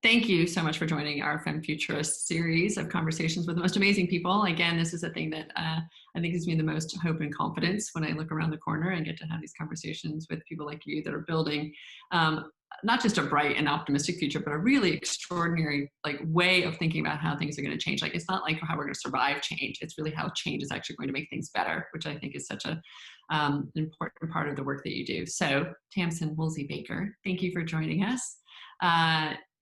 Thank you so much for joining our Femme Futurists series of conversations with the most amazing people. Again, this is a thing that I think gives me the most hope and confidence when I look around the corner and get to have these conversations with people like you that are building not just a bright and optimistic future, but a really extraordinary way of thinking about how things are going to change. It's not like how we're going to survive change. It's really how change is actually going to make things better, which I think is such an important part of the work that you do. So Tamsin Woolley-Barker, thank you for joining us.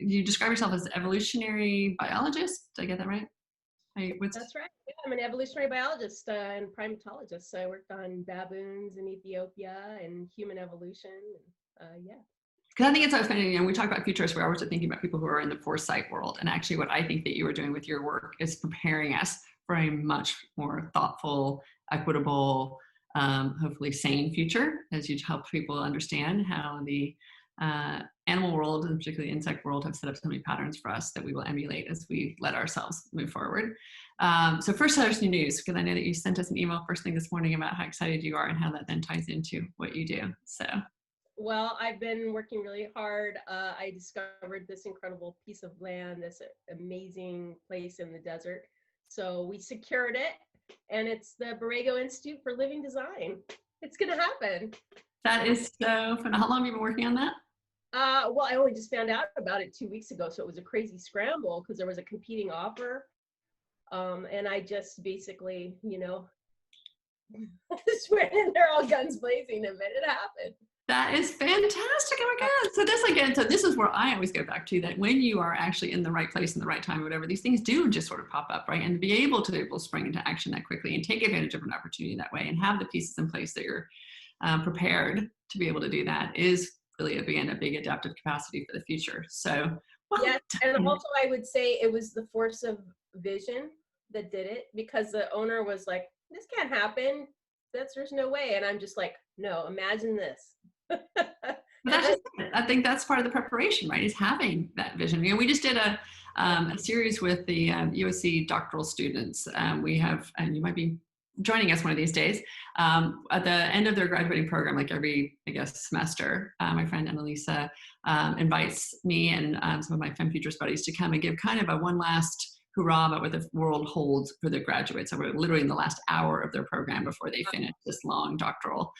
You describe yourself as evolutionary biologist. Did I get that right? That's right. Yeah, I'm an evolutionary biologist and primatologist. So I worked on baboons in Ethiopia and human evolution. Yeah. Because I think it's fascinating. And we talk about futurists, we're always thinking about people who are in the foresight world. And actually, what I think that you are doing with your work is preparing us for a much more thoughtful, equitable, hopefully sane future, as you help people understand how the animal world, and particularly the insect world, have set up so many patterns for us that we will emulate as we let ourselves move forward. So first, there's new news, because I know that you sent us an email first thing this morning about how excited you are and how that then ties into what you do. So. Well, I've been working really hard. I discovered this incredible piece of land, this amazing place in the desert. So we secured it, and it's the Borrego Institute for Living Design. It's going to happen. That is so fun. How long have you been working on that? Well, I only just found out about it 2 weeks ago, so it was a crazy scramble because there was a competing offer. And I just basically, just went in there all guns blazing and made it happen. That is fantastic. Oh my God. So this is where I always go back to, that when you are actually in the right place in the right time or whatever, these things do just sort of pop up, right? And to be able to spring into action that quickly and take advantage of an opportunity that way and have the pieces in place that you're prepared to be able to do that is really, again, a big adaptive capacity for the future. So, well, yes, and also I would say it was the force of vision that did it, because the owner was like, this can't happen. There's no way. And I'm just like, no, imagine this. I think that's part of the preparation, right? Is having that vision. We just did a series with the USC doctoral students. We have, and you might be joining us one of these days, at the end of their graduating program, like every, semester, my friend Annalisa invites me and some of my Femme Futurists buddies to come and give kind of a one last hurrah about what the world holds for the graduates. So we're literally in the last hour of their program before they finish this long doctoral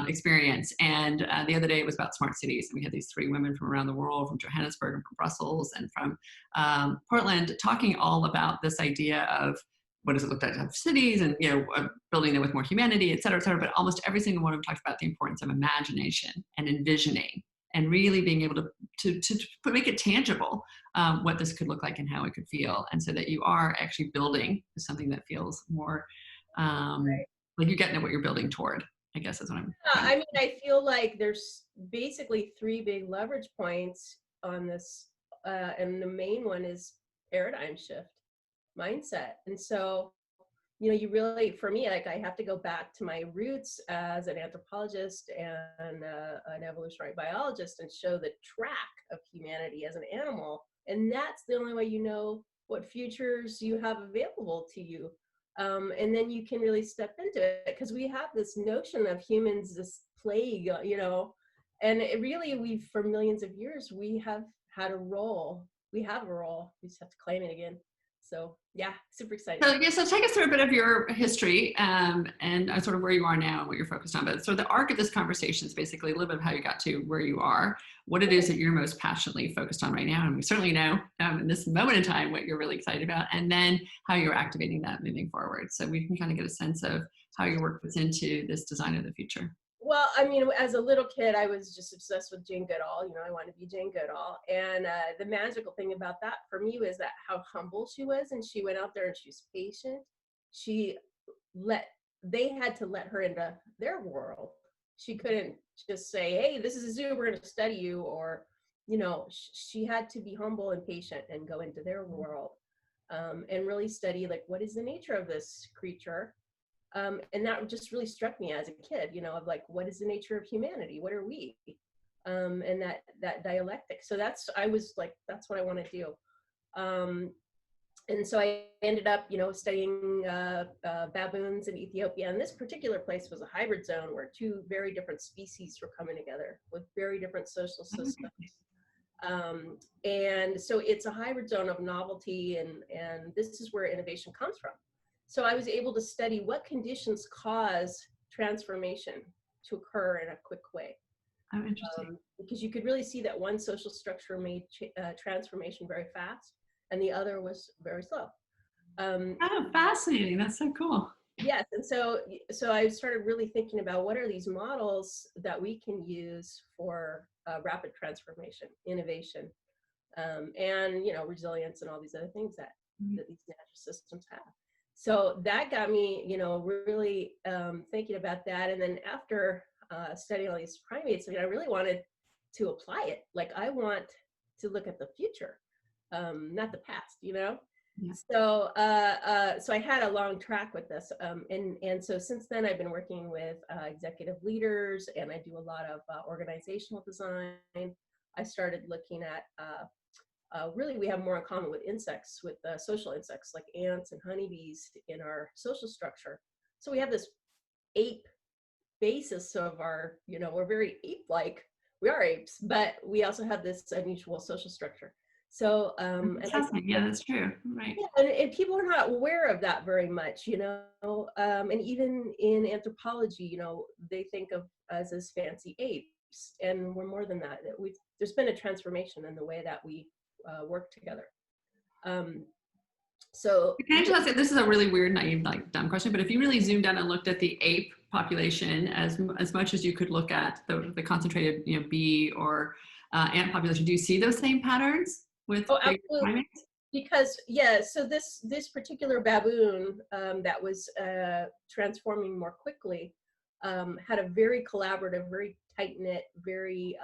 experience. And the other day it was about smart cities. And we had these 3 women from around the world, from Johannesburg and from Brussels and from Portland, talking all about this idea of what does it look like to have cities and, building them with more humanity, et cetera, et cetera. But almost every single one of them talked about the importance of imagination and envisioning and really being able to make it tangible, what this could look like and how it could feel. And so that you are actually building something that feels more like you're getting at what you're building toward, I guess is what I'm. Yeah, I feel like there's basically 3 big leverage points on this. And the main one is paradigm shift, mindset. And so, you really, for me, I have to go back to my roots as an anthropologist and an evolutionary biologist and show the track of humanity as an animal. And that's the only way you know what futures you have available to you. And then you can really step into it, because we have this notion of humans, this plague, and it really, for millions of years, we have had a role. We have a role. We just have to claim it again. So yeah, super excited. So take us through a bit of your history and sort of where you are now and what you're focused on. But so the arc of this conversation is basically a little bit of how you got to where you are, what it is that you're most passionately focused on right now. And we certainly know in this moment in time what you're really excited about, and then how you're activating that moving forward. So we can kind of get a sense of how your work fits into this design of the future. Well, as a little kid, I was just obsessed with Jane Goodall. I wanted to be Jane Goodall. And the magical thing about that for me was that how humble she was. And she went out there and she was patient. They had to let her into their world. She couldn't just say, hey, this is a zoo, we're going to study you. Or, she had to be humble and patient and go into their world and really study, what is the nature of this creature? And that just really struck me as a kid, of what is the nature of humanity? What are we? And that dialectic. So that's what I want to do. And so I ended up, studying baboons in Ethiopia. And this particular place was a hybrid zone where two very different species were coming together with very different social systems. And so it's a hybrid zone of novelty, and this is where innovation comes from. So I was able to study what conditions cause transformation to occur in a quick way. Oh, interesting. Because you could really see that one social structure made transformation very fast, and the other was very slow. Oh, fascinating. That's so cool. Yes, and so I started really thinking about what are these models that we can use for rapid transformation, innovation, and resilience and all these other things that these natural systems have. So that got me, really thinking about that. And then after studying all these primates, I really wanted to apply it. Like I want to look at the future, not the past, Yeah. So so I had a long track with this, and so since then I've been working with executive leaders, and I do a lot of organizational design. I started looking at really we have more in common with insects, with social insects like ants and honeybees in our social structure. So we have this ape basis of our, we're very ape-like. We are apes, but we also have this unusual social structure. So, yeah, that's true. Right. Yeah, and people are not aware of that very much, and even in anthropology, they think of us as fancy apes, and we're more than that. There's been a transformation in the way that we work together. So can I just say, this is a really weird, naive, dumb question, but if you really zoomed down and looked at the ape population as much as you could look at the concentrated, bee or ant population, do you see those same patterns with primates? Because so this particular baboon that was transforming more quickly had a very collaborative, very tight-knit, very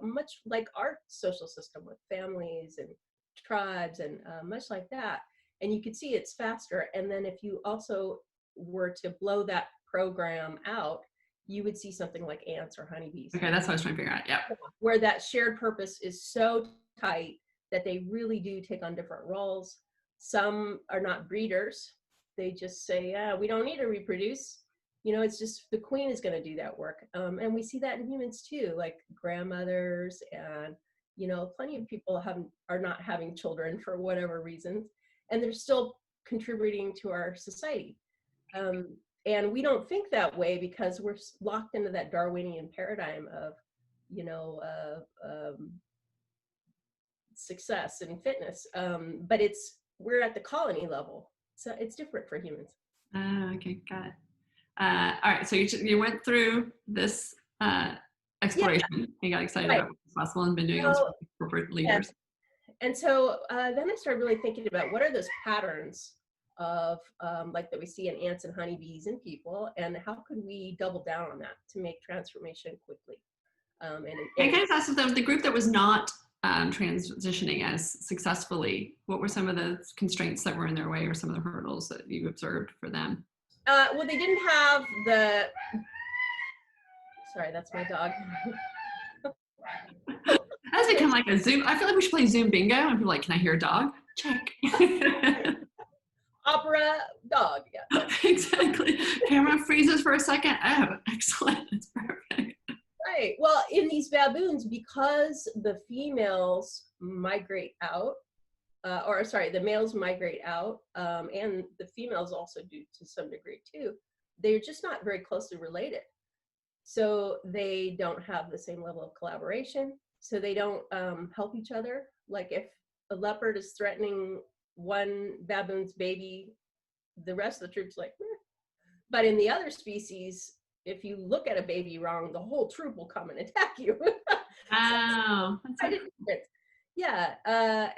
much like our social system with families and tribes, and much like that. And you could see it's faster. And then if you also were to blow that program out, you would see something like ants or honeybees. Okay, that's what I was trying to figure out. Yeah. Where that shared purpose is so tight that they really do take on different roles. Some are not breeders. They just say, yeah, we don't need to reproduce. It's just the queen is going to do that work. And we see that in humans too, like grandmothers and, plenty of people are not having children for whatever reasons, and they're still contributing to our society. And we don't think that way because we're locked into that Darwinian paradigm of, success and fitness. But we're at the colony level, so it's different for humans. Okay, got it. All right, so you went through this exploration. Yeah. You got excited about what's possible and been doing all this with corporate leaders. And so then I started really thinking about what are those patterns of like that we see in ants and honeybees and people, and how could we double down on that to make transformation quickly? And I kind of asked the group that was not transitioning as successfully, what were some of the constraints that were in their way or some of the hurdles that you observed for them? Well, they didn't have the, sorry, that's my dog. That's become like a Zoom. I feel like we should play Zoom bingo and people are like, can I hear a dog? Check. Opera dog, yeah. Exactly. Camera freezes for a second. Oh, excellent. That's perfect. Right. Well, in these baboons, because the females migrate out, the males migrate out, and the females also do to some degree too, they're just not very closely related. So they don't have the same level of collaboration. So they don't help each other. Like if a leopard is threatening one baboon's baby, the rest of the troop's like, meh. But in the other species, if you look at a baby wrong, the whole troop will come and attack you. Wow. Yeah.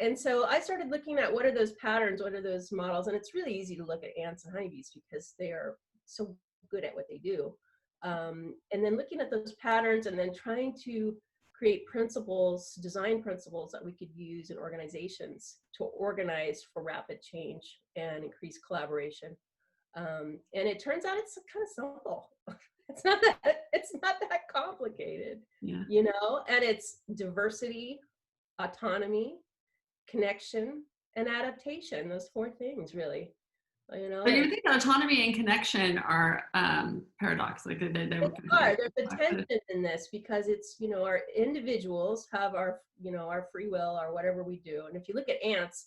And so I started looking at what are those patterns, what are those models? And it's really easy to look at ants and honeybees because they are so good at what they do. And then looking at those patterns and then trying to create principles, design principles that we could use in organizations to organize for rapid change and increase collaboration. And it turns out it's kind of simple. It's not that complicated, yeah. And it's diversity, autonomy, connection, and adaptation. Those four things, really. You know, But you would think that autonomy and connection are paradox. Like they there's a tension in this because it's, you know, our individuals have our, you know, our free will or whatever we do. And if you look at ants,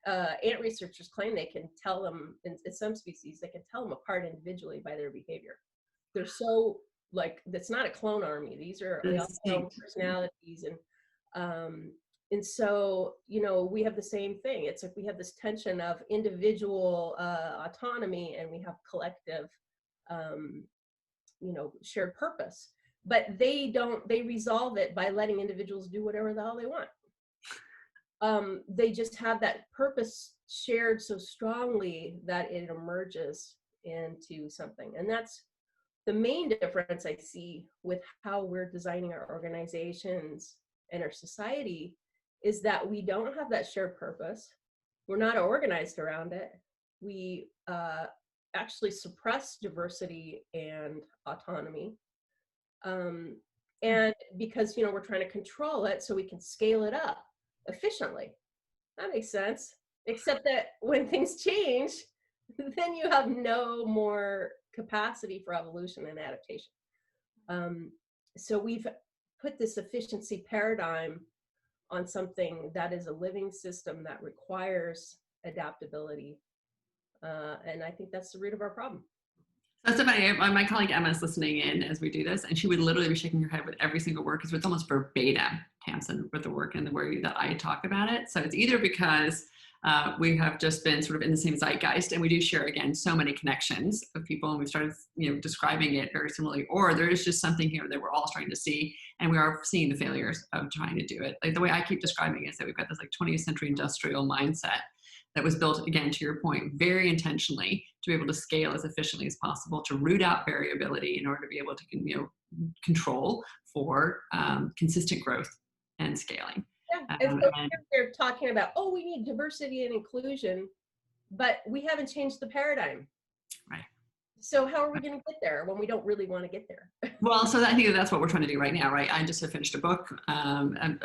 ant researchers claim they can tell them, in some species, they can tell them apart individually by their behavior. They're so, like, that's not a clone army. These are, they all have their own personalities. And so, you know, we have the same thing. It's like we have this tension of individual autonomy, and we have collective, you know, shared purpose. But they resolve it by letting individuals do whatever the hell they want. They just have that purpose shared so strongly that it emerges into something. And that's the main difference I see with how we're designing our organizations and our society, is that we don't have that shared purpose. We're not organized around it. We actually suppress diversity and autonomy. And because, you know, we're trying to control it so we can scale it up efficiently. That makes sense. Except that when things change, then you have no more capacity for evolution and adaptation. So we've put this efficiency paradigm on something that is a living system that requires adaptability. And I think that's the root of our problem. That's so funny. My colleague Emma is listening in as we do this, and she would literally be shaking her head with every single word, because it's almost verbatim, Tamsin, with the work and the way that I talk about it. So it's either because we have just been sort of in the same zeitgeist, and we do share, again, so many connections of people, and we've started, you know, describing it very similarly, or there is just something here that we're all starting to see, and we are seeing the failures of trying to do it. Like the way I keep describing it is that we've got this like 20th century industrial mindset that was built, again, to your point, very intentionally to be able to scale as efficiently as possible, to root out variability in order to be able to, you know, control for consistent growth and scaling. Yeah, and so they're talking about, oh, we need diversity and inclusion, but we haven't changed the paradigm. Right. So how are we going to get there when we don't really want to get there? Well, so I think that's what we're trying to do right now, right? I just have finished a book. I'm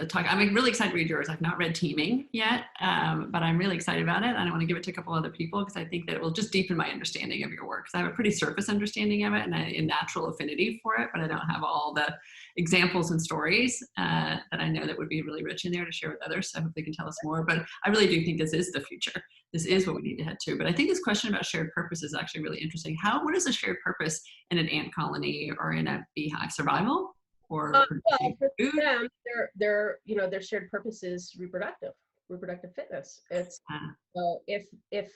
really excited to read yours. I've not read Teaming yet, but I'm really excited about it. I want to give it to a couple other people because I think that it will just deepen my understanding of your work. Because I have a pretty surface understanding of it and a natural affinity for it, but I don't have all the examples and stories that I know that would be really rich in there to share with others. So I hope they can tell us more. But I really do think this is the future. This is what we need to head to. But I think this question about shared purpose is actually really interesting. What is a shared purpose in an ant colony or in a beehive? Survival or well, for them, their shared purpose is reproductive fitness. It's so if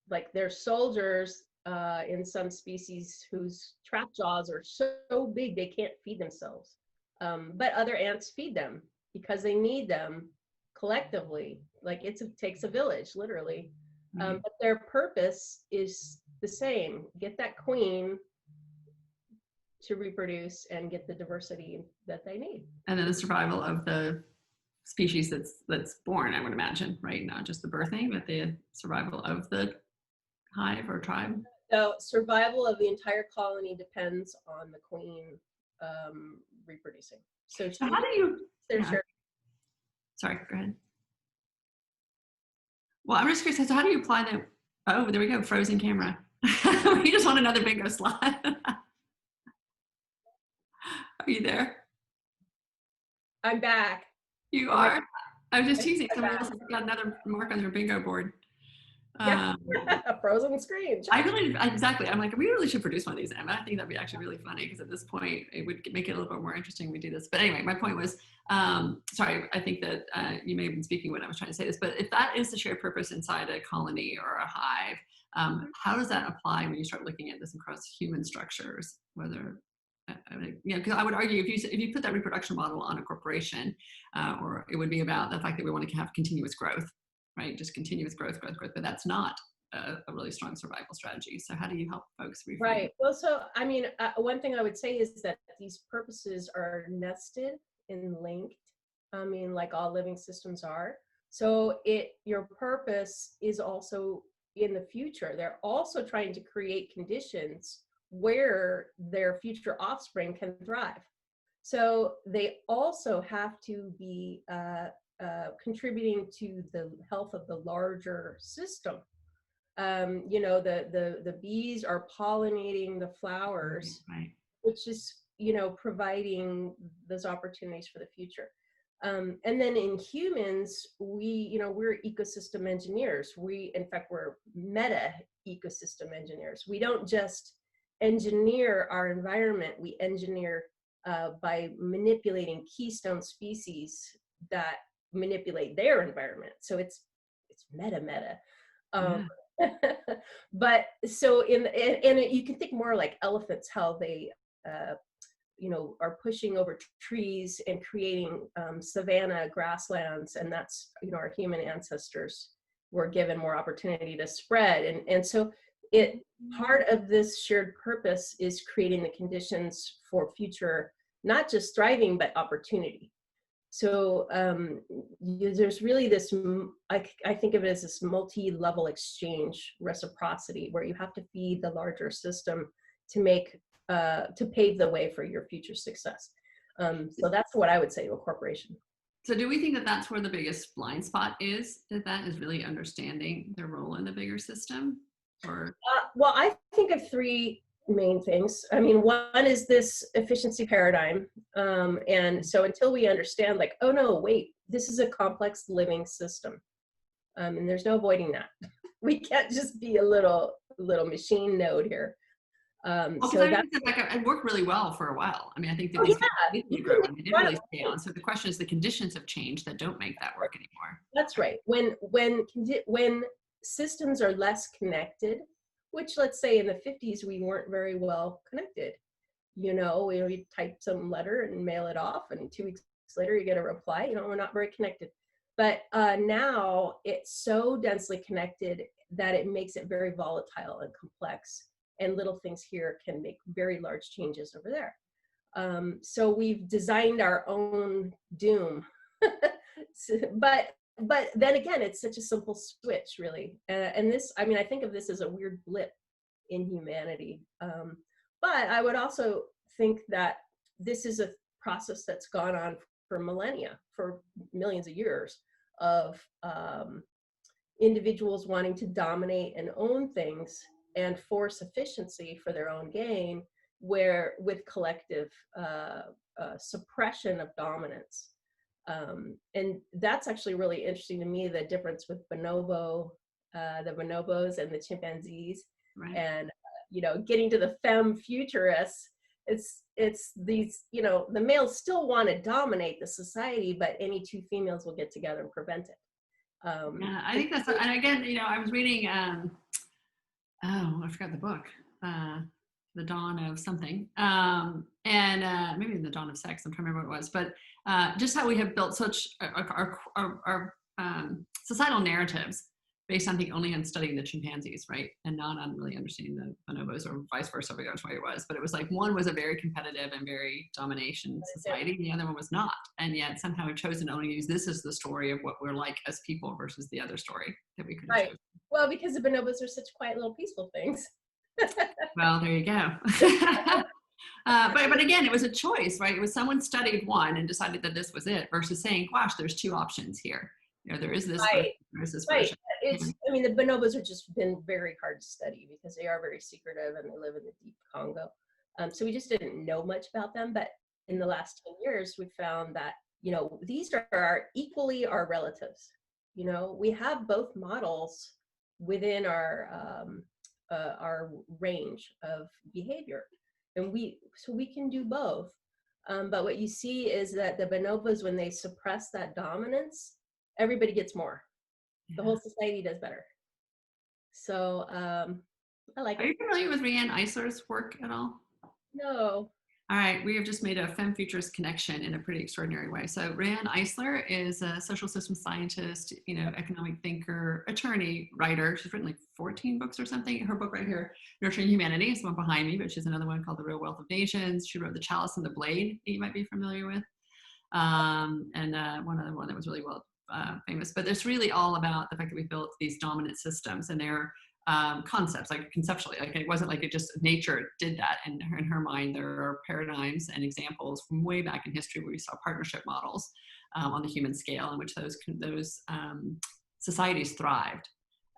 like there's soldiers in some species whose trap jaws are so big they can't feed themselves, but other ants feed them because they need them collectively. Like it takes a village, literally. But their purpose is the same: get that queen to reproduce and get the diversity that they need. And then the survival of the species that's born, I would imagine, right? Not just the birthing, but the survival of the hive or tribe. So survival of the entire colony depends on the queen reproducing. So how do you? Sorry, go ahead. Well, I'm just curious, so how do you apply that? Oh, there we go, frozen camera. We just want another bingo slot. Are you there? I'm back. You are? I was just teasing. Someone else has got another mark on their bingo board. Yeah, a frozen screen. Exactly. I'm like, we really should produce one of these, Emma. I think that'd be actually really funny because at this point it would make it a little bit more interesting when we do this. But anyway, my point was, sorry, I think that you may have been speaking when I was trying to say this, but if that is the shared purpose inside a colony or a hive, how does that apply when you start looking at this across human structures? Whether, because I would argue if you put that reproduction model on a corporation, or it would be about the fact that we want to have continuous growth. Right, just continuous growth, but that's not a really strong survival strategy. So how do you help folks reframe? Right. Well, so I mean, one thing I would say is that these purposes are nested and linked. I mean, like all living systems are. So your purpose is also in the future. They're also trying to create conditions where their future offspring can thrive. So they also have to be contributing to the health of the larger system. You know, the bees are pollinating the flowers, Right. which is, you know, providing those opportunities for the future. And then in humans, you know, we're ecosystem engineers. In fact, we're meta ecosystem engineers. We don't just engineer our environment, we engineer by manipulating keystone species that manipulate their environment. So it's meta. Um, Yeah. but so you can think more like elephants, how they you know, are pushing over trees and creating savanna grasslands, and that's, you know, our human ancestors were given more opportunity to spread, and so part of this shared purpose is creating the conditions for future, not just thriving but opportunity. So there's really this, I think of it as this multi-level exchange reciprocity, where you have to feed the larger system to pave the way for your future success. So that's what I would say to a corporation. So do we think that that's where the biggest blind spot is? That is really understanding their role in the bigger system? Or well, I think of three main things. I mean, one is this efficiency paradigm. And so until we understand, like, oh no, wait, this is a complex living system. And there's no avoiding that. We can't just be a little machine node here. So that it worked really well for a while. I mean, I think that they did really stay on. So the question is, the conditions have changed that don't make that work anymore. That's right. When systems are less connected, which, let's say in the 50s, we weren't very well connected. You know, we type some letter and mail it off, and 2 weeks later you get a reply. You know, we're not very connected. But now it's so densely connected that it makes it very volatile and complex. And little things here can make very large changes over there. So we've designed our own doom. but then again, it's such a simple switch, really. And this, I mean, I think of this as a weird blip in humanity. But I would also think that this is a process that's gone on for millennia, for millions of years, of individuals wanting to dominate and own things and force efficiency for their own gain, where with collective suppression of dominance. And that's actually really interesting to me, the difference with the bonobos and the chimpanzees. Right. And you know, getting to the Femme Futurists, it's these, you know, the males still want to dominate the society, but any two females will get together and prevent it. Yeah, I think that's, and again, you know, I was reading, I forgot the book, The Dawn of something, and maybe The Dawn of Sex, I'm trying to remember what it was, but just how we have built such our societal narratives based on, I think, only on studying the chimpanzees, right? And not on really understanding the bonobos, or vice versa, I forgot which way it was. But it was like one was a very competitive and very domination society, and the other one was not. And yet somehow we've chosen to only use this as the story of what we're like as people versus the other story that we could have chosen. Well, because the bonobos are such quiet little peaceful things. Well, there you go. But again, it was a choice, right? It was someone studied one and decided that this was it, versus saying, gosh, there's two options here. You know, there is this version, there is this version. I mean, the bonobos have just been very hard to study because they are very secretive and they live in the deep Congo. So we just didn't know much about them. But in the last 10 years, we found that, you know, these are equally our relatives. You know, we have both models within our range of behavior, and we can do both. But what you see is that the bonobos, when they suppress that dominance, everybody gets more. The whole society does better. So I like it. Are you familiar with Eisler's work at all? No. All right, we have just made a Femme Futurists connection in a pretty extraordinary way. So Eisler is a social systems scientist, you know, economic thinker, attorney, writer. She's written like 14 books or something. Her book right here, Nurturing Humanity, is the one behind me, but she's another one called The Real Wealth of Nations. She wrote The Chalice and the Blade, that you might be familiar with. And one other one that was really well famous. But it's really all about the fact that we built these dominant systems, and they're concepts, like conceptually. Like it wasn't like it just nature did that. And in her mind, there are paradigms and examples from way back in history where we saw partnership models on the human scale in which those societies thrived.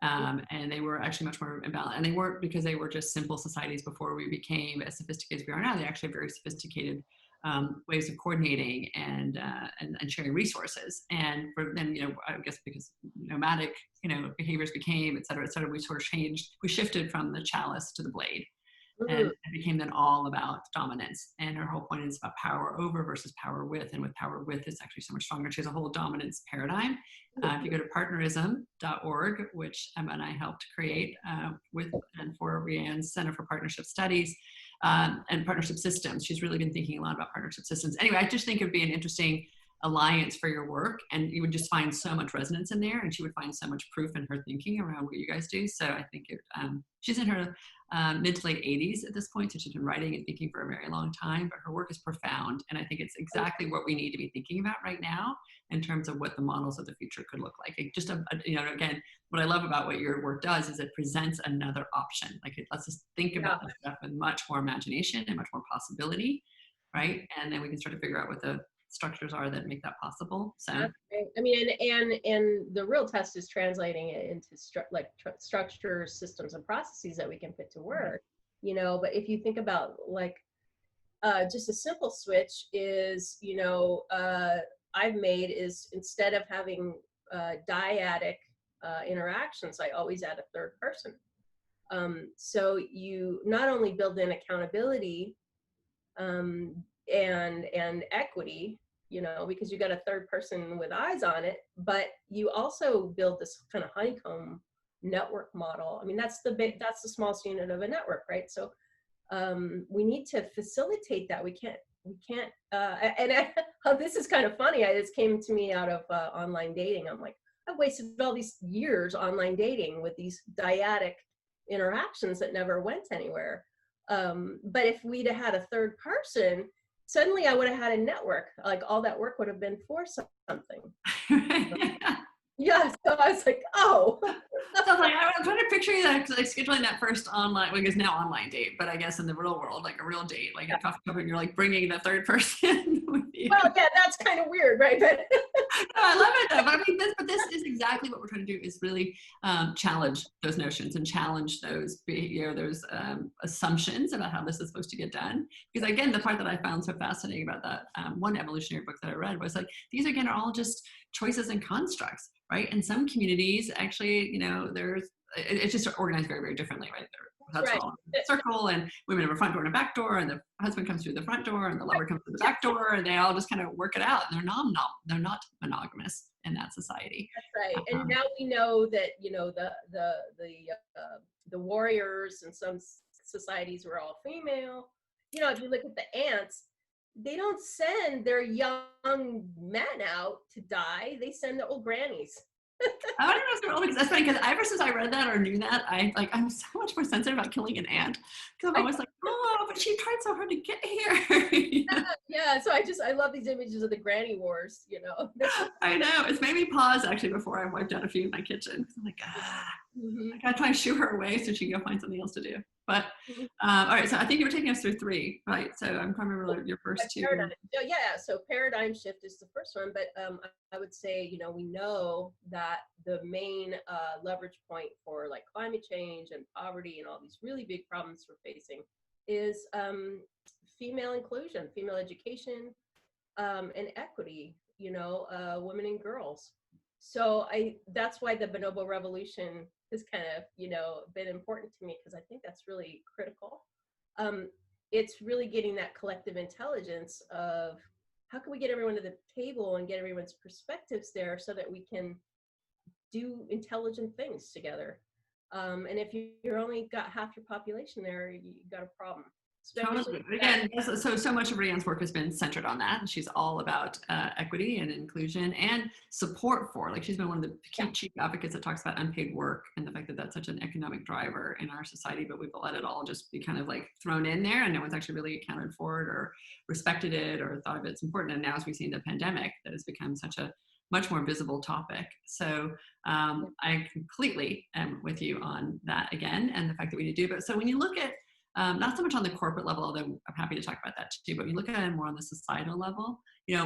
And they were actually much more imbalanced. And they weren't because they were just simple societies before we became as sophisticated as we are now. They actually have very sophisticated ways of coordinating and sharing resources. And for then, I guess because nomadic, behaviors became, et cetera, we sort of changed. We shifted from the chalice to the blade. And it became then all about dominance. And her whole point is about power over versus power with. And with power with, it's actually so much stronger. She has a whole dominance paradigm. If you go to partnerism.org, which Emma and I helped create with and for Rianne's Center for Partnership Studies and Partnership Systems. She's really been thinking a lot about partnership systems. Anyway, I just think it would be an interesting alliance for your work, and you would just find so much resonance in there, and she would find so much proof in her thinking around what you guys do. So I think she's in her mid to late 80s at this point, so she's been writing and thinking for a very long time, but her work is profound, and I think it's exactly what we need to be thinking about right now in terms of what the models of the future could look like. Just again, what I love about what your work does is it presents another option. Like it lets us think about this stuff with much more imagination and much more possibility, right? And then we can start to figure out what the structures are that make that possible. So I mean, and the real test is translating it into structures, systems, and processes that we can put to work. But if you think about like just a simple switch is I've made is instead of having dyadic interactions, I always add a third person. So you not only build in accountability and equity, because you got a third person with eyes on it, but you also build this kind of honeycomb network model. I mean, that's the smallest unit of a network, right? So we need to facilitate that. We can't this is kind of funny. This came to me out of online dating. I'm like, I've wasted all these years online dating with these dyadic interactions that never went anywhere. But if we'd have had a third person, suddenly I would have had a network. Like all that work would have been for something. Yeah, so I was like, oh. So like, I'm trying to picture you like scheduling that first online, well, I guess now online date, but I guess in the real world, like a real date, like a coffee cup, and you're like bringing the third person with you. Well, yeah, that's kind of weird, right? But no, I love it though. But I mean, this is exactly what we're trying to do, is really challenge those notions and challenge those assumptions about how this is supposed to get done. Because again, the part that I found so fascinating about that one evolutionary book that I read was like, these again are all just choices and constructs, right? And some communities actually, it's just organized very, very differently, right? That's right. All in a circle, and women have a front door and a back door, and the husband comes through the front door, and the lover comes through the back door, and they all just kind of work it out. And they're not monogamous in that society. That's right. And now we know that the warriors in some societies were all female. If you look at the ants, they don't send their young men out to die. They send the old grannies. I don't know if they're old, because that's funny, because ever since I read that or knew that, I'm so much more sensitive about killing an ant, because I'm always like, oh, but she tried so hard to get here. Yeah, so I love these images of the granny wars, I know, it's made me pause actually before I wiped down a few in my kitchen. I'm like, I gotta try and shoo her away so she can go find something else to do. But all right, so I think you were taking us through 3, right? So I'm trying to remember your first 2. So paradigm shift is the first one, but I would say, we know that the main leverage point for like climate change and poverty and all these really big problems we're facing is female inclusion, female education, and equity, women and girls. So that's why the bonobo revolution has kind of, been important to me, because I think that's really critical. It's really getting that collective intelligence of how can we get everyone to the table and get everyone's perspectives there so that we can do intelligent things together. And if you're only got half your population there, you got a problem. Again, so much of Rianne's work has been centered on that, and she's all about equity and inclusion and support for, like, she's been one of the key chief advocates that talks about unpaid work and the fact that that's such an economic driver in our society, but we've let it all just be kind of like thrown in there, and no one's actually really accounted for it or respected it or thought of it's important. And now, as we've seen the pandemic, that has become such a much more visible topic. So I completely am with you on that again, and the fact that we need to do. But so when you look at not so much on the corporate level, although I'm happy to talk about that too, but when you look at it more on the societal level,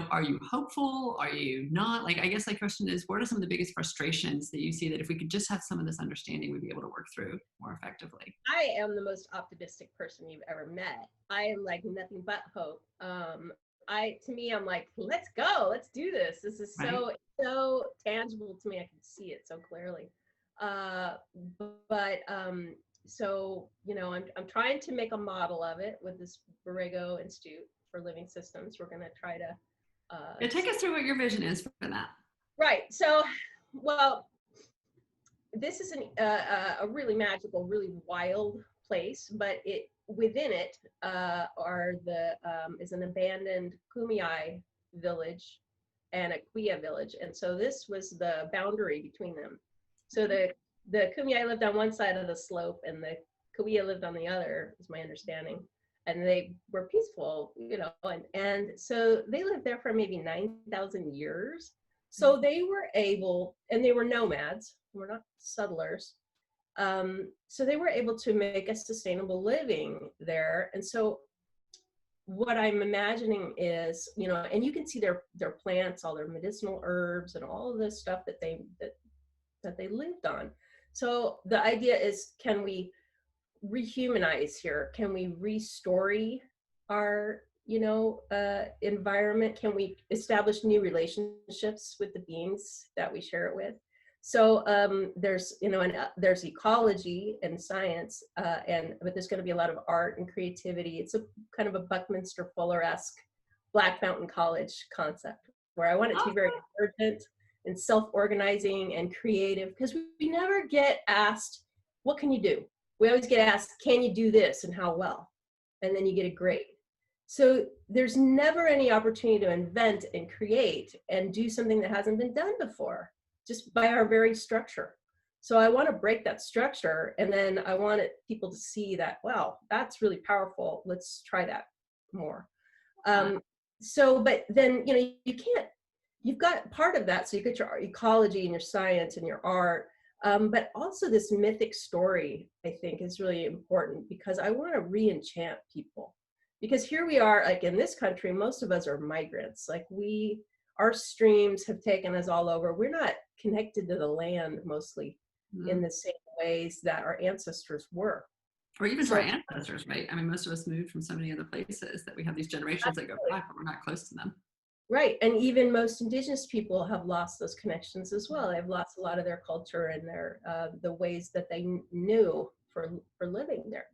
are you hopeful? Are you not? Like, I guess the question is, what are some of the biggest frustrations that you see that if we could just have some of this understanding, we'd be able to work through more effectively? I am the most optimistic person you've ever met. I am like nothing but hope. To me, I'm like, let's go, let's do this. This is Right. so tangible to me. I can see it so clearly. But so I'm trying to make a model of it with this Borrego Institute for Living Systems. We're going to try to Take us through what your vision is for that. right. So, well, this is a really magical, really wild place, but within it is an abandoned Kumeyaay village and a Kuya village, and so this was the boundary between them. So the Kumeyaay lived on one side of the slope, and the Kuya lived on the other, is my understanding. And they were peaceful, and so they lived there for maybe 9,000 years. So they were able, and they were nomads, we're not settlers. So they were able to make a sustainable living there. And so what I'm imagining is, and you can see their plants, all their medicinal herbs and all of this stuff that they lived on. So the idea is, can we rehumanize here? Can we restory our environment? Can we establish new relationships with the beings that we share it with? So there's there's ecology and science, but there's going to be a lot of art and creativity. It's a kind of a Buckminster Fuller-esque Black Mountain College concept, where I want it to be very urgent and self-organizing and creative, because we never get asked, what can you do? We always get asked, can you do this and how well? And then you get a grade. So there's never any opportunity to invent and create and do something that hasn't been done before, just by our very structure. So I want to break that structure, and then I want people to see that, wow, that's really powerful. Let's try that more. But then, you've got part of that. So you get your ecology and your science and your art. But also this mythic story, I think, is really important, because I want to re-enchant people. Because here we are, like in this country, most of us are migrants. Like our streams have taken us all over. We're not connected to the land mostly in the same ways that our ancestors were. Or even our ancestors, right? I mean, most of us moved from so many other places that we have these generations that go back, but we're not close to them. Right. And even most indigenous people have lost those connections as well. They've lost a lot of their culture and the ways that they knew for living there.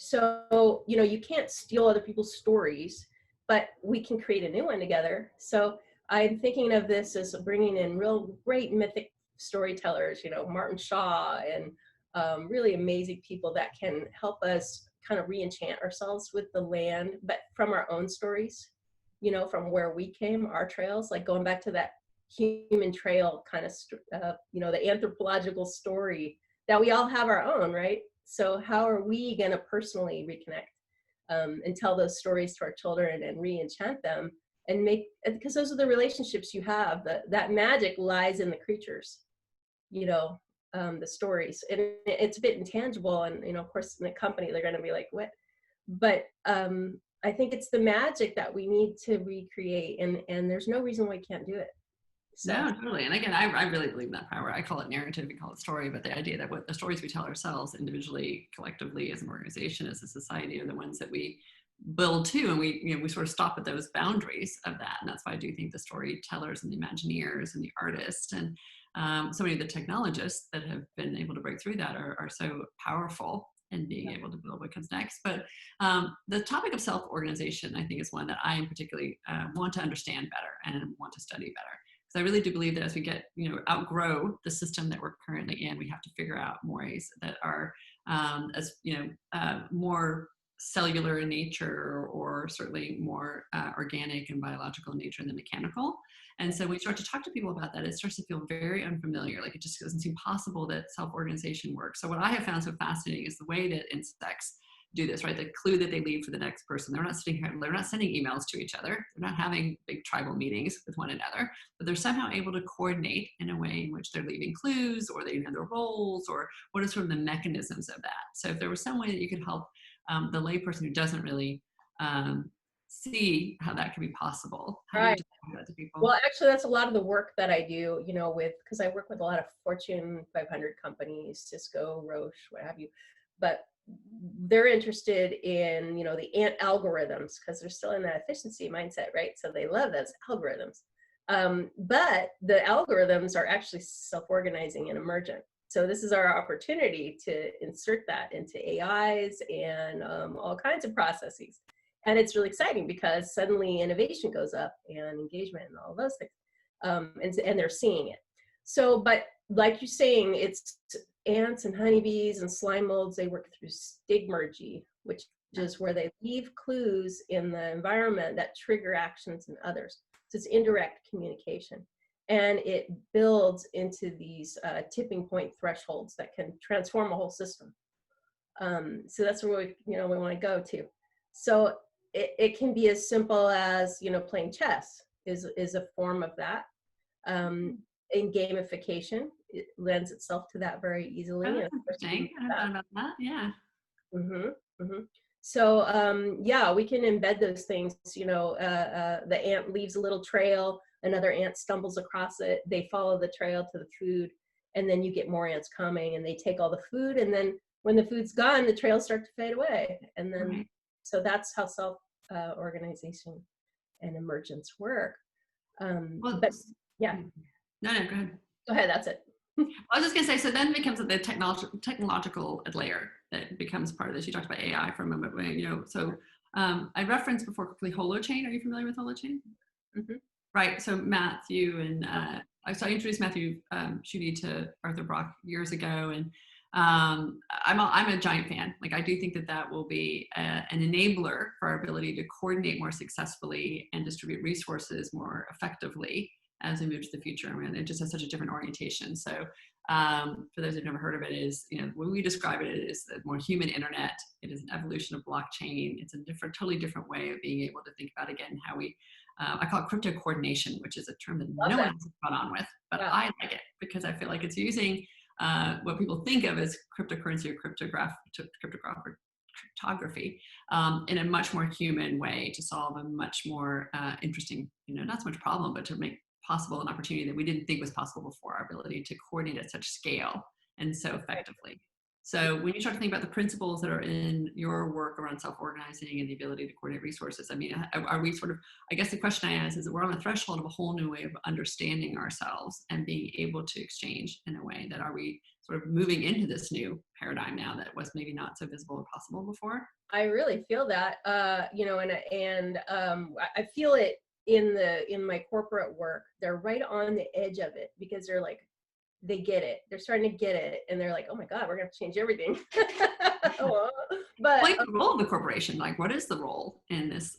So, you can't steal other people's stories, but we can create a new one together. So I'm thinking of this as bringing in real great mythic storytellers, Martin Shaw, and really amazing people that can help us kind of re-enchant ourselves with the land, but from our own stories. From where we came, our trails, like going back to that human trail kind of, the anthropological story that we all have our own, right? So how are we going to personally reconnect and tell those stories to our children and re-enchant them and because those are the relationships you have. That magic lies in the creatures, the stories. And it's a bit intangible. And, of course, in the company, they're going to be like, what? But I think it's the magic that we need to recreate, and there's no reason why we can't do it. So. No, totally. And again, I really believe in that power. I call it narrative, we call it story, but the idea that what the stories we tell ourselves individually, collectively, as an organization, as a society, are the ones that we build to, and we sort of stop at those boundaries of that. And that's why I do think the storytellers and the Imagineers and the artists and so many of the technologists that have been able to break through that are so powerful and being able to build what comes next. But the topic of self-organization, I think, is one that I particularly want to understand better and want to study better. Because I really do believe that as we get, outgrow the system that we're currently in, we have to figure out more ways that are more cellular in nature, or certainly more organic and biological in nature than mechanical. And so when we start to talk to people about that, it starts to feel very unfamiliar. Like it just doesn't seem possible that self-organization works. So what I have found so fascinating is the way that insects do this, right? The clue that they leave for the next person. They're not sitting here, they're not sending emails to each other. They're not having big tribal meetings with one another, but they're somehow able to coordinate in a way in which they're leaving clues, or they know their roles, or what are sort of the mechanisms of that. So if there was some way that you could help the layperson who doesn't really see how that could be possible, how do you Right. describe that to people? Well, actually, that's a lot of the work that I do, because I work with a lot of Fortune 500 companies, Cisco, Roche, what have you. But they're interested in, the ant algorithms because they're still in that efficiency mindset, right? So they love those algorithms. But the algorithms are actually self-organizing and emergent. So this is our opportunity to insert that into AIs and all kinds of processes. And it's really exciting because suddenly innovation goes up and engagement and all those things. And they're seeing it. So, but like you're saying, it's ants and honeybees and slime molds, they work through stigmergy, which is where they leave clues in the environment that trigger actions in others. So it's indirect communication. And it builds into these tipping point thresholds that can transform a whole system. So that's where we want to go to. So it can be as simple as, playing chess is a form of that. In gamification, it lends itself to that very easily. Oh, that's interesting. I hadn't thought about that. Yeah. Mm-hmm, mm-hmm. So yeah, we can embed those things. The ant leaves a little trail, another ant stumbles across it, they follow the trail to the food, and then you get more ants coming and they take all the food, and then when the food's gone, the trails start to fade away. And then Right. so that's how self-organization and emergence work. Well, But yeah, no, go ahead. go ahead, that's it. I was just going to say, so then it becomes the technological layer that becomes part of this. You talked about AI for a moment, so I referenced before quickly Holochain. Are you familiar with Holochain? Mm-hmm. Right. So Matthew and I introduced Matthew Schutte to Arthur Brock years ago, and I'm a giant fan. Like, I do think that will be an enabler for our ability to coordinate more successfully and distribute resources more effectively as we move to the future. I mean, it just has such a different orientation. So for those who've never heard of it, is, when we describe it, it is a more human internet. It is an evolution of blockchain. It's a totally different way of being able to think about, again, how we, I call it crypto coordination, which is a term that no one has caught on with, but yeah. I like it because I feel like it's using what people think of as cryptocurrency or cryptography in a much more human way to solve a much more interesting, not so much problem, but to make possible an opportunity that we didn't think was possible before, our ability to coordinate at such scale and so effectively. So when you start to think about the principles that are in your work around self-organizing and the ability to coordinate resources, I mean, are we sort of, I guess the question I ask is that we're on the threshold of a whole new way of understanding ourselves and being able to exchange in a way that, are we sort of moving into this new paradigm now that was maybe not so visible or possible before? I really feel that, I feel it in my corporate work. They're right on the edge of it because they're like, they get it. They're starting to get it, and they're like, "Oh my God, we're gonna have to change everything." But like the role of the corporation, like, what is the role in this?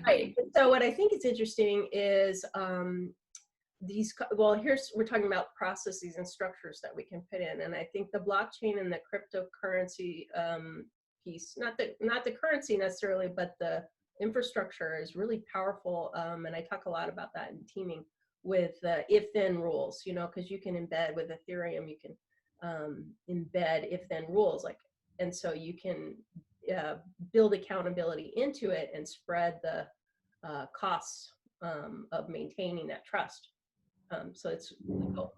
Right. So what I think is interesting is we're talking about processes and structures that we can put in, and I think the blockchain and the cryptocurrency piece, not the currency necessarily, but the infrastructure is really powerful, and I talk a lot about that in teaming with if-then rules, because you can embed with Ethereum, you can embed if-then rules, and so you can build accountability into it and spread the costs of maintaining that trust. So it's really cool.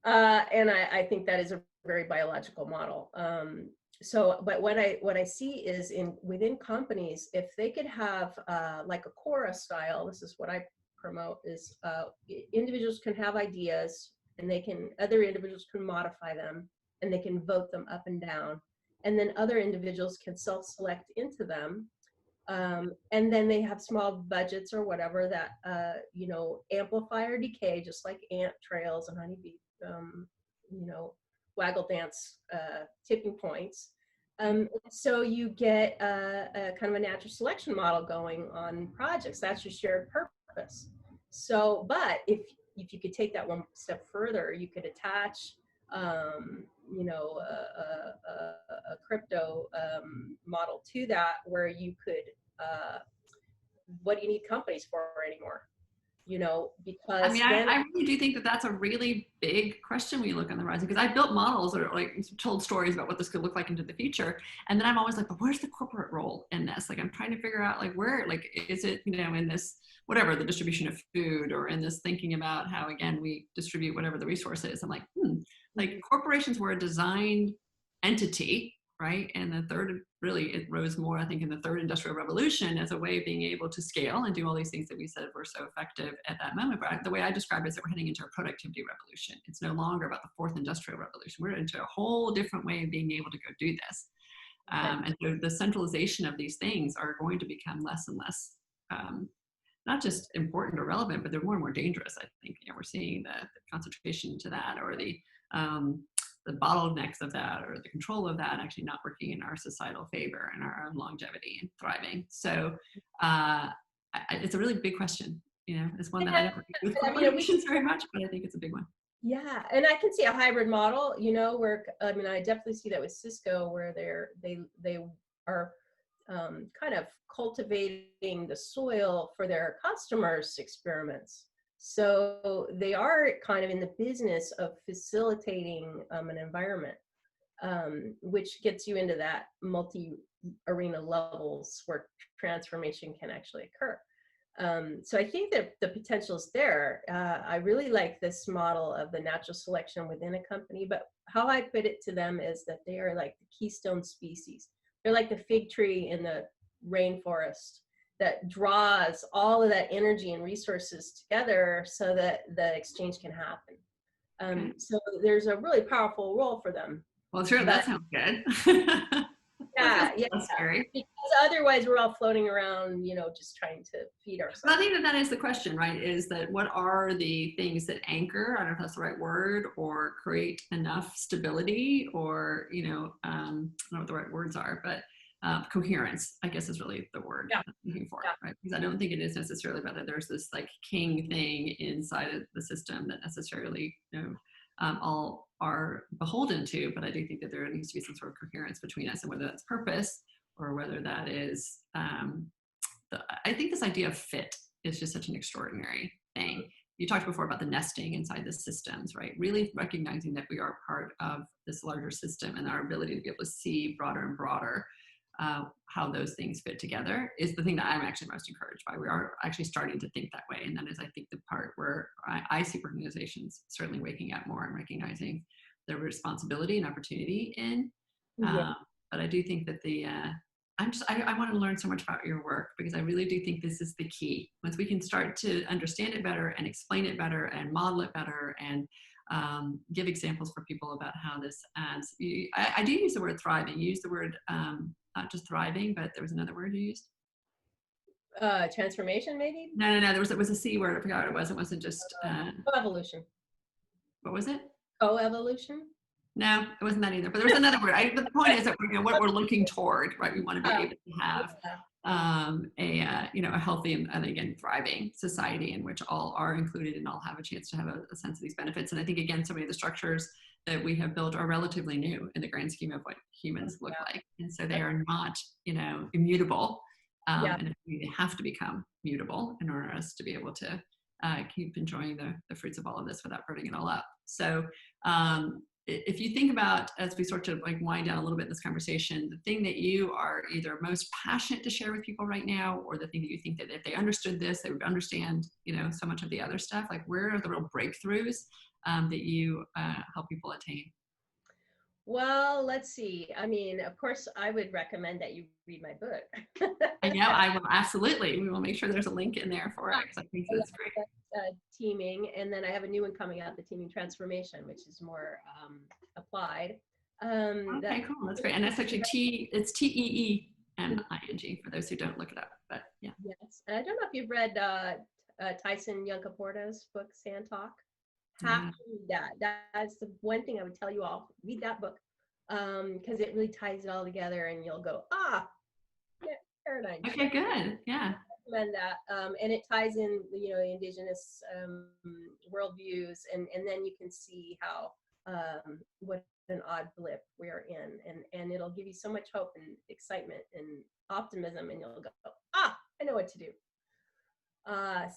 And I think that is a very biological model. But what I see is within companies, if they could have like a Quora style, this is what I promote, is individuals can have ideas, and other individuals can modify them, and they can vote them up and down, and then other individuals can self-select into them. And then they have small budgets or whatever that, amplify or decay, just like ant trails and honeybee, waggle dance tipping points. So you get a kind of a natural selection model going on projects. That's your shared purpose. So, but if you could take that one step further, you could attach, a crypto model to that, where you could, what do you need companies for anymore? You know, I because mean, then, I really do think that that's a really big question when you look on the horizon, because I built models or like told stories about what this could look like into the future. And then I'm always like, but where's the corporate role in this? Like, I'm trying to figure out like where, like, is it, you know, in this, whatever, the distribution of food, or in this thinking about how, again, we distribute whatever the resource is. I'm like, like corporations were a design entity, right? And the third, really, it rose more, I think, in the third industrial revolution as a way of being able to scale and do all these things that we said were so effective at that moment. But the way I describe it is that we're heading into a productivity revolution. It's no longer about the fourth industrial revolution. We're into a whole different way of being able to go do this. And so the centralization of these things are going to become less and less, not just important or relevant, but they're more and more dangerous. I think, you know, we're seeing the concentration to that, or the bottlenecks of that, or the control of that actually not working in our societal favor and our own longevity and thriving. So it's a really big question. You know, it's one that I don't agree with corporations very much, but I think it's a big one. Yeah, and I can see a hybrid model, you know, where, I mean, I definitely see that with Cisco, where they are kind of cultivating the soil for their customers' experiments. So they are kind of in the business of facilitating an environment, which gets you into that multi-arena levels where transformation can actually occur. So I think that the potential is there. I really like this model of the natural selection within a company, but how I put it to them is that they are like the keystone species. They're like the fig tree in the rainforest that draws all of that energy and resources together so that the exchange can happen. So there's a really powerful role for them. Well, sure, that sounds good. Yeah, That's scary. because otherwise we're all floating around, you know, just trying to feed ourselves. But I think that is the question, right? Is that what are the things that anchor, I don't know if that's the right word, or create enough stability, or, you know, I don't know what the right words are, but coherence, I guess, is really the word I'm looking for, right? Because I don't think it is necessarily about that there's this like king thing inside of the system that necessarily, you know, all are beholden to, but I do think that there needs to be some sort of coherence between us, and whether that's purpose or whether that is, I think this idea of fit is just such an extraordinary thing. You talked before about the nesting inside the systems, right? Really recognizing that we are part of this larger system, and our ability to be able to see broader and broader how those things fit together is the thing that I'm actually most encouraged by. We are actually starting to think that way. And that is, I think, the part where I see organizations certainly waking up more and recognizing their responsibility and opportunity in. But I do think that I want to learn so much about your work, because I really do think this is the key. Once we can start to understand it better and explain it better and model it better and give examples for people about how this adds. I do use the word thriving. You use the word not just thriving, but there was another word you used. Transformation, maybe? No. There was a C word. I forgot what it was. It wasn't just coevolution. What was it? Coevolution. No, it wasn't that either. But there was another word. But the point is that what we're looking toward, right? We want to be able to have a healthy and again thriving society in which all are included and all have a chance to have a sense of these benefits. And I think, again, so many of the structures that we have built are relatively new in the grand scheme of what humans look like, and so they are not, you know, immutable. And we have to become mutable in order for us to be able to keep enjoying the fruits of all of this without burning it all up. So if you think about, as we sort of like wind down a little bit in this conversation, the thing that you are either most passionate to share with people right now, or the thing that you think that if they understood this, they would understand, you know, so much of the other stuff, like where are the real breakthroughs that you help people attain? Well, let's see. I mean, of course, I would recommend that you read my book. I know, I will, absolutely. We will make sure there's a link in there for it, because I think that's great. Teaming, and then I have a new one coming out, the Teaming Transformation, which is more applied. Okay, cool. That's great. And that's actually it's TEEMING for those who don't look it up. But yeah. Yes, and I don't know if you've read Tyson Yunkaporta's book, Sand Talk. Have to read that. That's the one thing I would tell you all. Read that book, because it really ties it all together, and you'll go, paradigm. Okay, good. Yeah. Recommend that, and it ties in, you know, the indigenous worldviews, and then you can see how what an odd blip we're in, and it'll give you so much hope and excitement and optimism, and you'll go, I know what to do.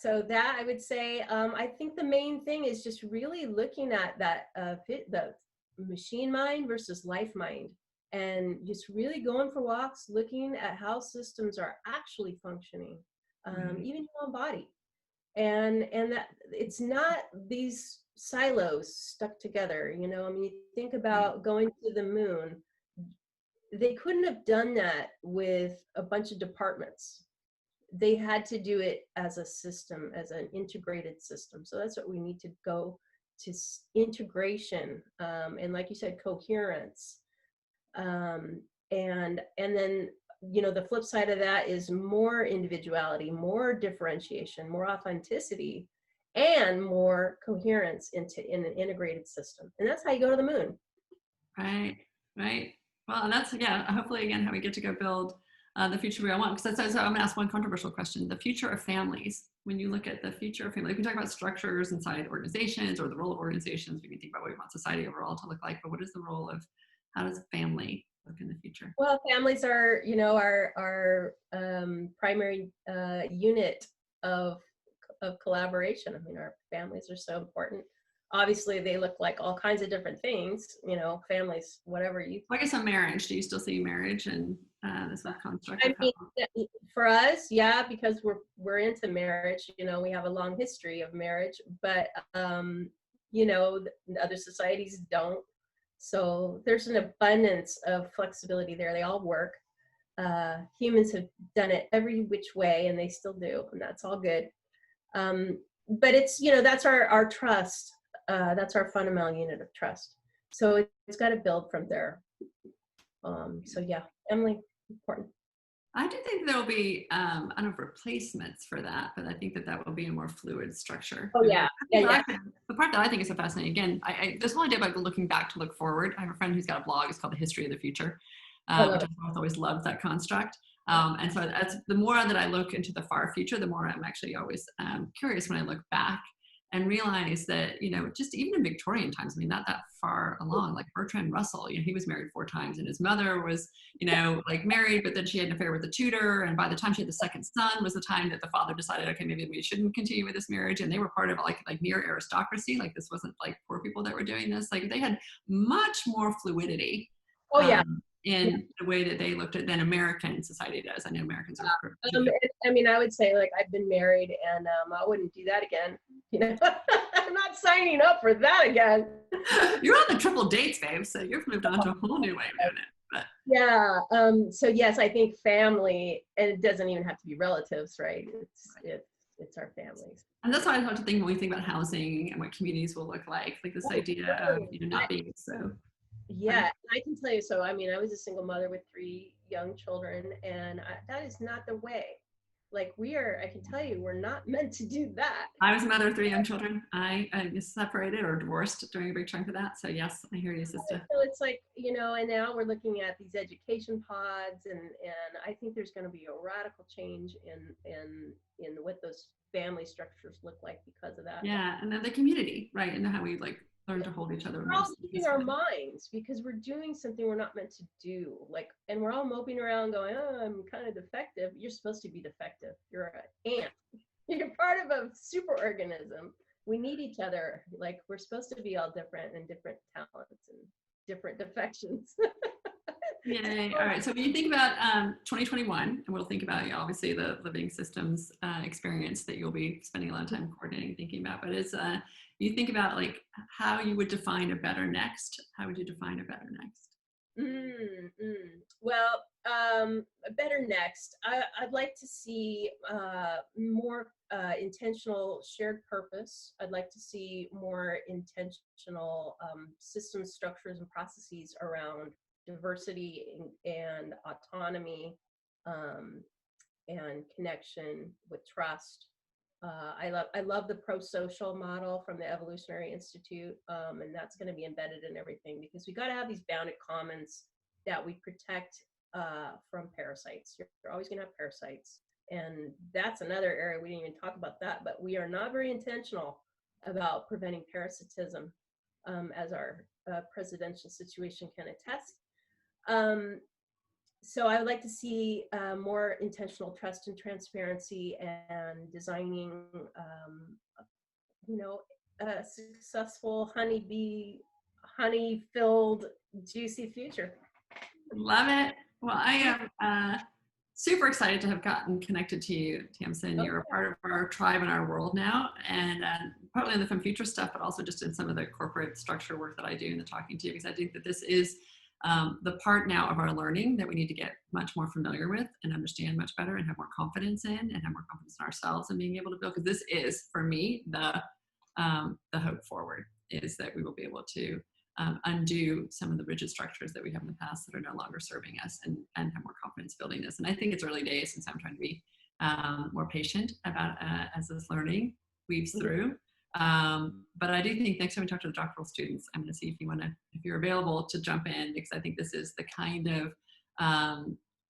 So that I would say, I think the main thing is just really looking at that the machine mind versus life mind, and just really going for walks, looking at how systems are actually functioning, even your own body, and that it's not these silos stuck together. You know, I mean, you think about going to the moon. They couldn't have done that with a bunch of departments. They had to do it as a system, as an integrated system. So that's what we need to go to, integration, and like you said, coherence, and then, you know, the flip side of that is more individuality, more differentiation, more authenticity, and more coherence in an integrated system. And that's how you go to the moon. Right, right. Well, and that's, yeah, hopefully, again, how we get to go build the future we all want. Because that's, so I'm going to ask one controversial question. The future of families, when you look at the future of family, we can talk about structures inside organizations or the role of organizations. We can think about what we want society overall to look like, but what is the role of, how does family look in the future? Well, families are, you know, our primary unit of collaboration. I mean, our families are so important. Obviously, they look like all kinds of different things, you know, families, whatever you. I guess on marriage, do you still see marriage and this construct? I mean, for us, yeah, because we're into marriage. You know, we have a long history of marriage, but you know, other societies don't. So there's an abundance of flexibility there. They all work. Humans have done it every which way, and they still do, and that's all good. But it's, you know, that's our trust. That's our fundamental unit of trust. So it's got to build from there. So yeah, Emily, important. I do think there will be, I don't know, replacements for that, but I think that will be a more fluid structure. Oh yeah, yeah. The part that I think is so fascinating, again, this whole idea about looking back to look forward. I have a friend who's got a blog. It's called The History of the Future, which I've always loved that construct. And so that's, the more that I look into the far future, the more I'm actually always curious when I look back and realize that, you know, just even in Victorian times, I mean, not that far along, like Bertrand Russell, you know, he was married 4 times, and his mother was, you know, like married, but then she had an affair with a tutor. And by the time she had the second son was the time that the father decided, okay, maybe we shouldn't continue with this marriage. And they were part of like near aristocracy. Like this wasn't like poor people that were doing this. Like they had much more fluidity. Oh yeah. In the way that they looked at than American society does. I know Americans are. I mean, I would say, like, I've been married, and I wouldn't do that again. You know, I'm not signing up for that again. You're on the triple dates, babe. So you've moved on to a whole new way of doing it. But. Yeah. So yes, I think family, and it doesn't even have to be relatives, right? It's our families. And that's why I start to think when we think about housing and what communities will look like this idea of, you know, not being so. Yeah, I can tell you. So, I mean, I was a single mother with 3 young children, and that is not the way. Like I can tell you, we're not meant to do that. I was a mother of 3 young children. I was separated or divorced during a big chunk of that. So yes, I hear you, sister. So it's like, you know, and now we're looking at these education pods, and I think there's going to be a radical change in what those family structures look like because of that. Yeah, and then the community, right, and how we like learn to hold each other. We're all keeping our minds because we're doing something we're not meant to do. Like, and we're all moping around going, oh, I'm kind of defective. You're supposed to be defective. You're an ant. You're part of a super organism. We need each other. Like, we're supposed to be all different and different talents and different defections. Yay. All right. So when you think about 2021, and we'll think about, you know, obviously the living systems experience that you'll be spending a lot of time coordinating, thinking about, but is you think about like how you would define a better next. How would you define a better next? Well, a better next. I'd like to see more intentional shared purpose. I'd like to see more intentional systems, structures, and processes around diversity and autonomy, and connection with trust. I love the pro-social model from the Evolutionary Institute, and that's going to be embedded in everything, because we got to have these bounded commons that we protect from parasites. You're always going to have parasites, and that's another area we didn't even talk about that. But we are not very intentional about preventing parasitism as our presidential situation can attest. So I would like to see more intentional trust and transparency and designing, a successful honey-filled, juicy future. Love it. Well, I am super excited to have gotten connected to you, Tamsin. Okay. You're a part of our tribe and our world now, and partly in the Femme Futurists stuff, but also just in some of the corporate structure work that I do and the talking to you, because I think that this is the part now of our learning that we need to get much more familiar with and understand much better and have more confidence in, and have more confidence in ourselves and being able to build. Because this is, for me, the hope forward, is that we will be able to undo some of the rigid structures that we have in the past that are no longer serving us, and have more confidence building this. And I think it's early days, since I'm trying to be more patient about as this learning weaves through. But I do think next time we talk to the doctoral students, I'm going to see if you're available to jump in, because I think this is the kind of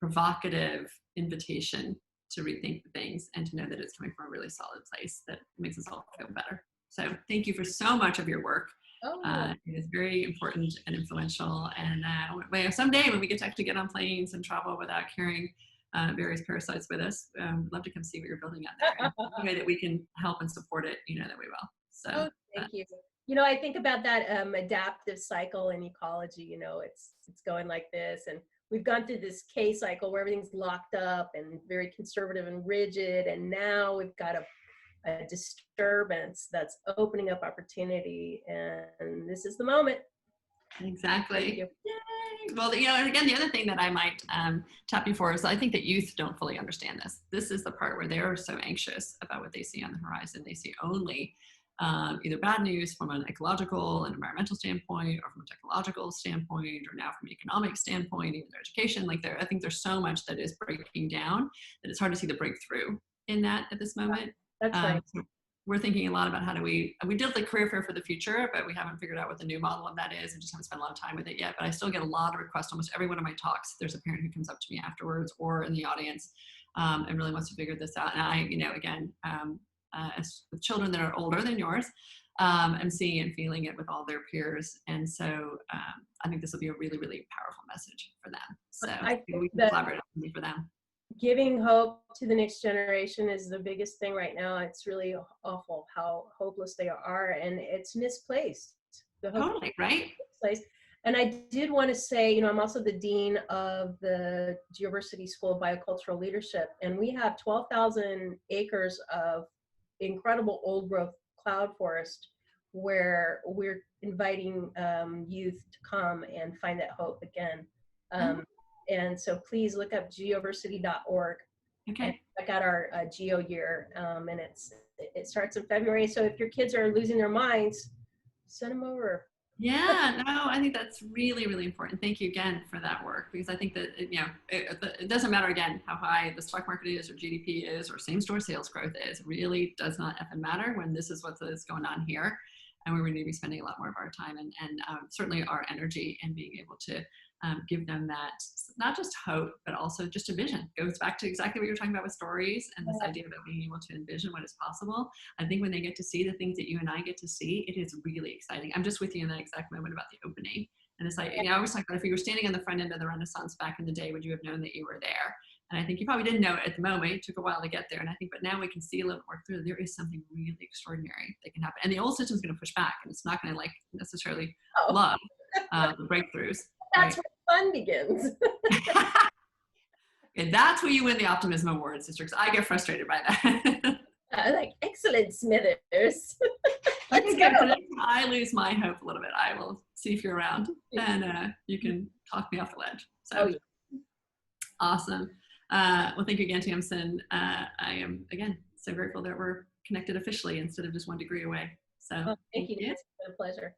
provocative invitation to rethink things and to know that it's coming from a really solid place that makes us all feel better. So thank you for so much of your work. It is very important and influential. And someday when we get to actually get on planes and travel without carrying various parasites with us, we'd love to come see what you're building out there. And the way that we can help and support it, that we will. So thank you. I think about that adaptive cycle in ecology. It's going like this, and we've gone through this K cycle where everything's locked up and very conservative and rigid, and now we've got a disturbance that's opening up opportunity, and this is the moment. Exactly. Yay. Well, again, the other thing that I might tap you for is I think that youth don't fully understand this. This is the part where they are so anxious about what they see on the horizon. They see only either bad news from an ecological and environmental standpoint, or from a technological standpoint, or now from an economic standpoint, even their education. I think there's so much that is breaking down that it's hard to see the breakthrough in that at this moment. That's right. So we're thinking a lot about how do we did the career fair for the future, but we haven't figured out what the new model of that is, and just haven't spent a lot of time with it yet. But I still get a lot of requests. Almost every one of my talks, there's a parent who comes up to me afterwards or in the audience and really wants to figure this out. And I, as with children that are older than yours, I'm seeing it and feeling it with all their peers. And so I think this will be a really, really powerful message for them. So we can collaborate for them. Giving hope to the next generation is the biggest thing right now. It's really awful how hopeless they are, and it's misplaced. Totally, right? Misplaced. And I did want to say, I'm also the dean of the University School of Biocultural Leadership, and we have 12,000 acres of incredible old growth cloud forest where we're inviting youth to come and find that hope again. And so please look up geoversity.org. Okay. And check out our Geo year. And it starts in February. So if your kids are losing their minds, send them over. Yeah, no, I think that's really, really important. Thank you again for that work, because I think that, it doesn't matter, again, how high the stock market is or GDP is or same store sales growth is. It really does not effing matter when this is what is going on here. And we're going to be spending a lot more of our time and certainly our energy in being able to give them that, not just hope, but also just a vision. It goes back to exactly what you were talking about with stories and this idea about being able to envision what is possible. I think when they get to see the things that you and I get to see, it is really exciting. I'm just with you in that exact moment about the opening. And it's like, I always talk about, if you were standing on the front end of the Renaissance back in the day, would you have known that you were there? And I think you probably didn't know it at the moment. It took a while to get there. And I think, but now we can see a little more clearly, there is something really extraordinary that can happen. And the old system is going to push back, and it's not going to necessarily love the breakthroughs. That's where fun begins. And that's where you win the Optimism Award, sister, because I get frustrated by that. Excellent, Smithers. Let's go. I lose my hope a little bit. I will see if you're around, and you can talk me off the ledge. So awesome. Well, thank you again, Tamsin. I am, again, so grateful that we're connected officially instead of just 1 degree away. So thank you. It's been a pleasure.